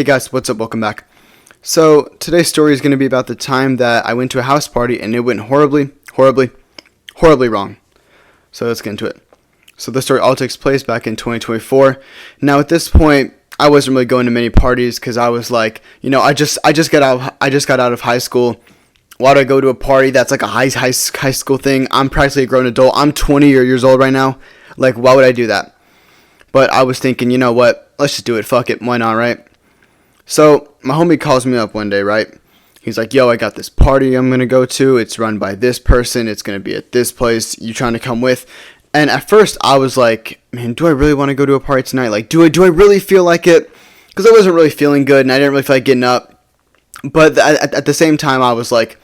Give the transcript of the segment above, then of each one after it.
Hey guys, what's up? Welcome back. So today's story is going to be about the time that I went to a house party and it went horribly wrong. So let's get into it. So the story all takes place back in 2024. Now at this point, I wasn't really going to many parties because I was like, I just got out of high school. Why do I go to a party that's like a high school thing? I'm practically a grown adult. I'm 20 years old right now. Like, why would I do that? But I was thinking, you know what? Let's just do it. Fuck it. Why not, right? So my homie calls me up one day, right? He's like, yo, I got this party I'm going to go to. It's run by this person. It's going to be at this place. You trying to come with? And at first I was like, man, do I really want to go to a party tonight? Like, do I really feel like it? Because I wasn't really feeling good and I didn't really feel like getting up. But at the same time, I was like,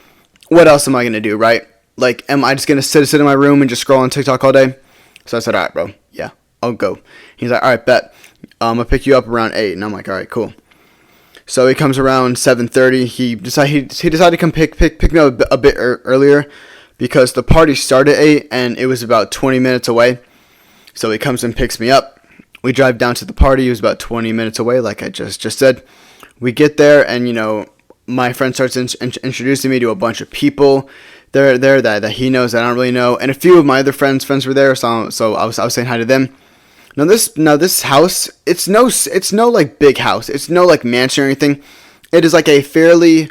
what else am I going to do, right? Like, am I just going to sit in my room and just scroll on TikTok all day? So I said, all right, bro. Yeah, I'll go. He's like, all right, bet. I'm going to pick you up around 8. And I'm like, all right, cool. So he comes around 7:30. He decided to come pick me up a bit earlier because the party started at 8 and it was about 20 minutes away. So he comes and picks me up. We drive down to the party. It was about 20 minutes away, like I just said. We get there and, my friend starts introducing me to a bunch of people there that he knows that I don't really know. And a few of my other friends were there, so I was saying hi to them. Now this house, it's no like big house. It's no like mansion or anything. It is like a fairly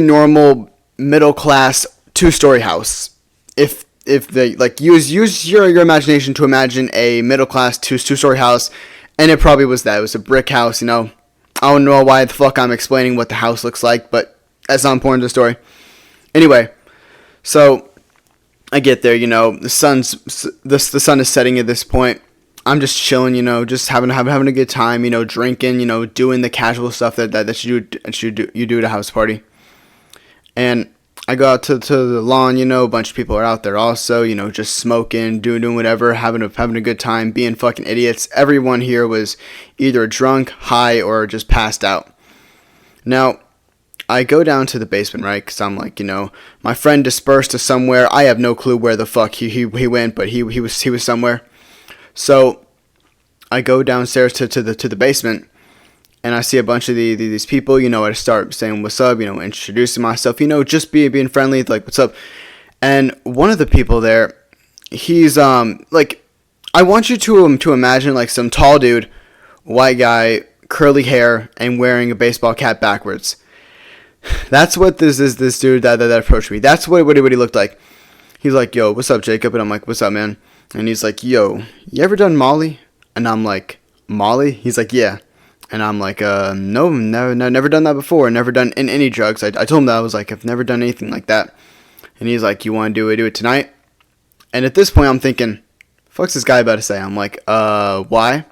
normal middle class 2-story house. If they like use your imagination to imagine a middle class two-story house, and it probably was that. It was a brick house, I don't know why the fuck I'm explaining what the house looks like, but that's not important to the story. Anyway, so I get there, the sun is setting at this point. I'm just chilling, just having a good time, drinking, doing the casual stuff that you do at a house party. And I go out to the lawn, a bunch of people are out there also, just smoking, doing whatever, having a good time, being fucking idiots. Everyone here was either drunk, high, or just passed out. Now, I go down to the basement, right? Because I'm like, my friend dispersed to somewhere. I have no clue where the fuck he went, but he was somewhere. So I go downstairs to the basement, and I see a bunch of these people. I start saying what's up, introducing myself, just being friendly, like what's up. And one of the people there, he's like, I want you to imagine like some tall dude, white guy, curly hair, and wearing a baseball cap backwards. That's what this dude that approached me. That's what he looked like. He's like, yo, what's up, Jacob? And I'm like, what's up, man? And he's like, yo, you ever done Molly? And I'm like, Molly? He's like, yeah. And I'm like, no, never done that before. Never done any drugs. I told him that. I was like, I've never done anything like that. And he's like, you want to do it tonight? And at this point, I'm thinking, fuck's this guy about to say? I'm like, why?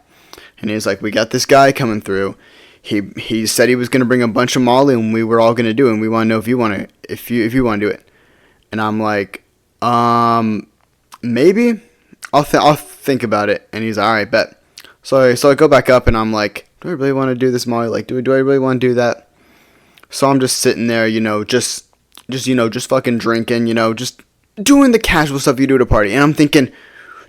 And he's like, we got this guy coming through. He said he was going to bring a bunch of Molly and we were all going to do it. And we want to know if you want to do it. And I'm like, maybe. I'll think about it. And he's like, all right, bet. So I go back up and I'm like, do I really want to do this, Molly? Like, do I really want to do that? So I'm just sitting there, just fucking drinking, just doing the casual stuff you do at a party. And I'm thinking,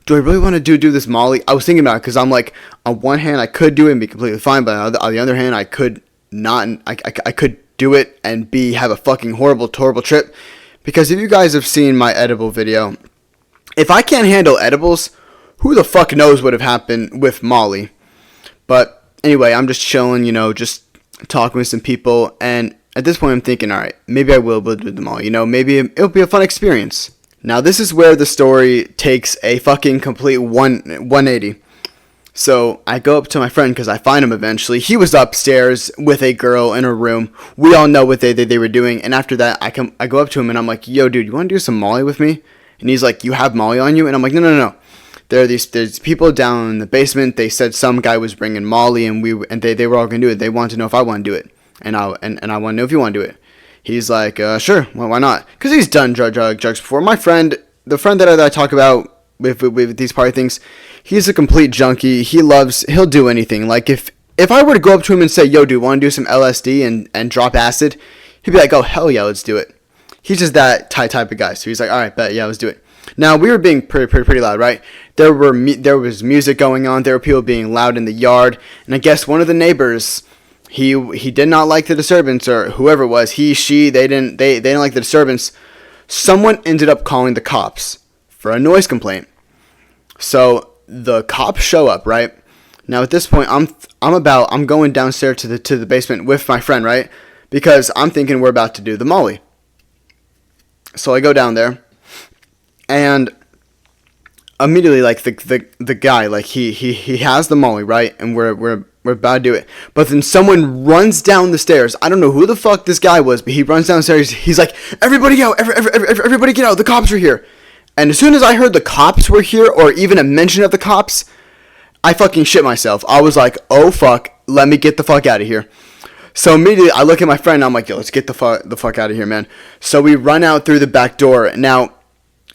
do I really want to do this Molly? I was thinking about it because I'm like, on one hand, I could do it and be completely fine. But on the other hand, I could not. I could do it and have a fucking horrible trip. Because if you guys have seen my edible video, if I can't handle edibles, who the fuck knows what would have happened with Molly. But anyway, I'm just chilling, just talking with some people. And at this point, I'm thinking, all right, maybe I will do the Molly. Maybe it'll be a fun experience. Now, this is where the story takes a fucking complete 180. So I go up to my friend because I find him eventually. He was upstairs with a girl in a room. We all know what they were doing. And after that, I go up to him and I'm like, yo, dude, you want to do some Molly with me? And he's like, you have Molly on you? And I'm like, no. There's people down in the basement. They said some guy was bringing Molly, and they were all gonna do it. They wanted to know if I want to do it, and I want to know if you want to do it. He's like, sure, well, why not? Because he's done drugs before. My friend, the friend that I talk about with these party things, he's a complete junkie. He'll do anything. Like if I were to go up to him and say, yo, dude, want to do some LSD and drop acid? He'd be like, oh hell yeah, let's do it. He's just that type of guy. So he's like, all right, bet, yeah, let's do it. Now, we were being pretty loud, right? There was music going on. There were people being loud in the yard. And I guess one of the neighbors He did not like the disturbance, or whoever it was, he, she, they didn't like the disturbance. Someone ended up calling the cops for a noise complaint. So the cops show up, right? Now at this point, I'm going downstairs to the basement with my friend, right? Because I'm thinking we're about to do the molly. So I go down there, and immediately, like, the guy, like, he has the molly, right? And we're about to do it. But then someone runs down the stairs. I don't know who the fuck this guy was, but he runs downstairs. He's like, everybody out, everybody get out, the cops are here. And as soon as I heard the cops were here, or even a mention of the cops, I fucking shit myself. I was like, oh fuck, let me get the fuck out of here. So immediately I look at my friend and I'm like, yo, let's get the fuck out of here, man. So we run out through the back door. Now,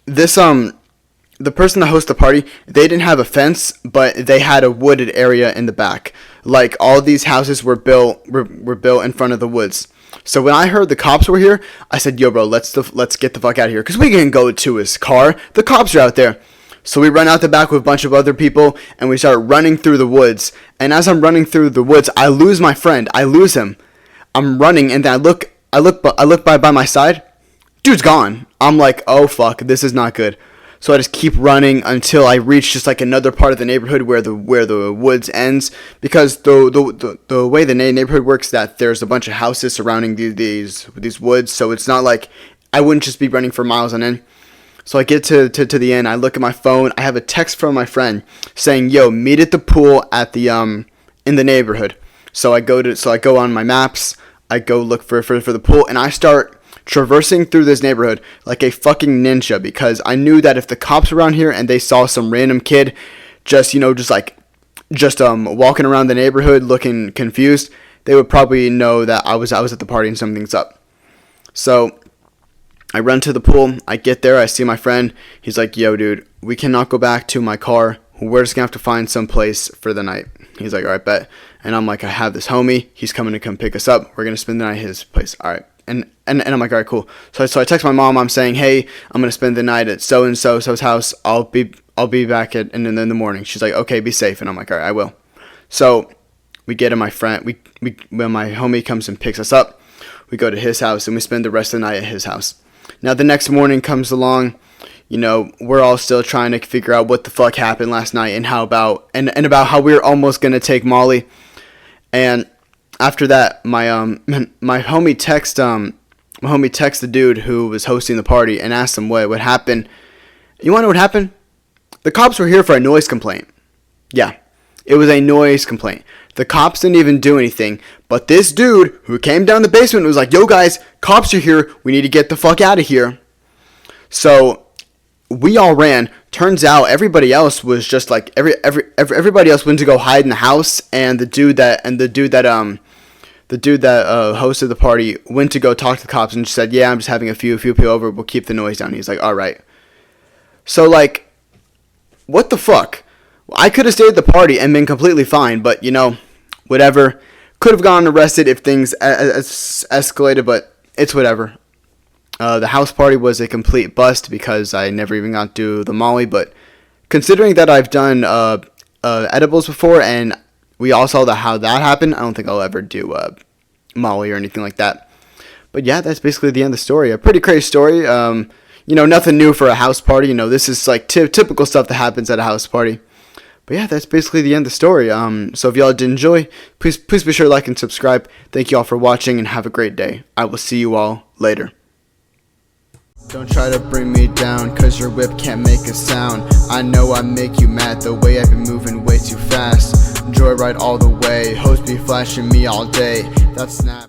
this the person that hosts the party, they didn't have a fence, but they had a wooded area in the back. Like, all these houses were built in front of the woods. So when I heard the cops were here, I said, yo, bro, let's get the fuck out of here, because we can go to his car. The cops are out there. So we run out the back with a bunch of other people, and we start running through the woods. And as I'm running through the woods, I lose my friend. I lose him. I'm running, and then I look by my side. Dude's gone. I'm like, oh fuck, this is not good. So I just keep running until I reach just like another part of the neighborhood where the woods ends. Because the way the neighborhood works, is that there's a bunch of houses surrounding these woods. So it's not like I wouldn't just be running for miles on end. So I get to the end. I look at my phone. I have a text from my friend saying, "Yo, meet at the pool at the in the neighborhood." So I go on my maps. I go look for the pool, and I start traversing through this neighborhood like a fucking ninja, because I knew that if the cops were around here and they saw some random kid just walking around the neighborhood looking confused, they would probably know that I was at the party and something's up. So I run to the pool. I get there. I see my friend. He's like, yo, dude, we cannot go back to my car. We're just going to have to find some place for the night. He's like, all right, bet. And I'm like, I have this homie. He's coming to come pick us up. We're going to spend the night at his place. All right. And I'm like, all right, cool. So I text my mom. I'm saying, hey, I'm going to spend the night at so-and-so's house. I'll be back in the morning. She's like, okay, be safe. And I'm like, all right, I will. So we get to my friend. When my homie comes and picks us up, we go to his house and we spend the rest of the night at his house. Now, the next morning comes along, we're all still trying to figure out what the fuck happened last night and about how we were almost going to take Molly. And after that, my homie texts the dude who was hosting the party and asked him what happened. You want to know what happened? The cops were here for a noise complaint. Yeah, it was a noise complaint. The cops didn't even do anything, but this dude who came down the basement was like, yo guys, cops are here, we need to get the fuck out of here. So we all ran. Turns out everybody else was just like everybody else went to go hide in the house, and the dude that hosted the party went to go talk to the cops and said, yeah, I'm just having a few people over, we'll keep the noise down. He's like, all right. So like, what the fuck? I could have stayed at the party and been completely fine, but whatever. Could have gotten arrested if things escalated, but it's whatever. The house party was a complete bust because I never even got to do the Molly, but considering that I've done edibles before and we all saw how that happened, I don't think I'll ever do Molly or anything like that. But yeah, that's basically the end of the story. A pretty crazy story. Nothing new for a house party. This is like typical stuff that happens at a house party. But yeah, that's basically the end of the story. So if y'all did enjoy, please be sure to like and subscribe. Thank you all for watching and have a great day. I will see you all later. Don't try to bring me down, cause your whip can't make a sound. I know I make you mad, the way I've been moving way too fast. Joyride all the way, hoes be flashing me all day. That's Snap.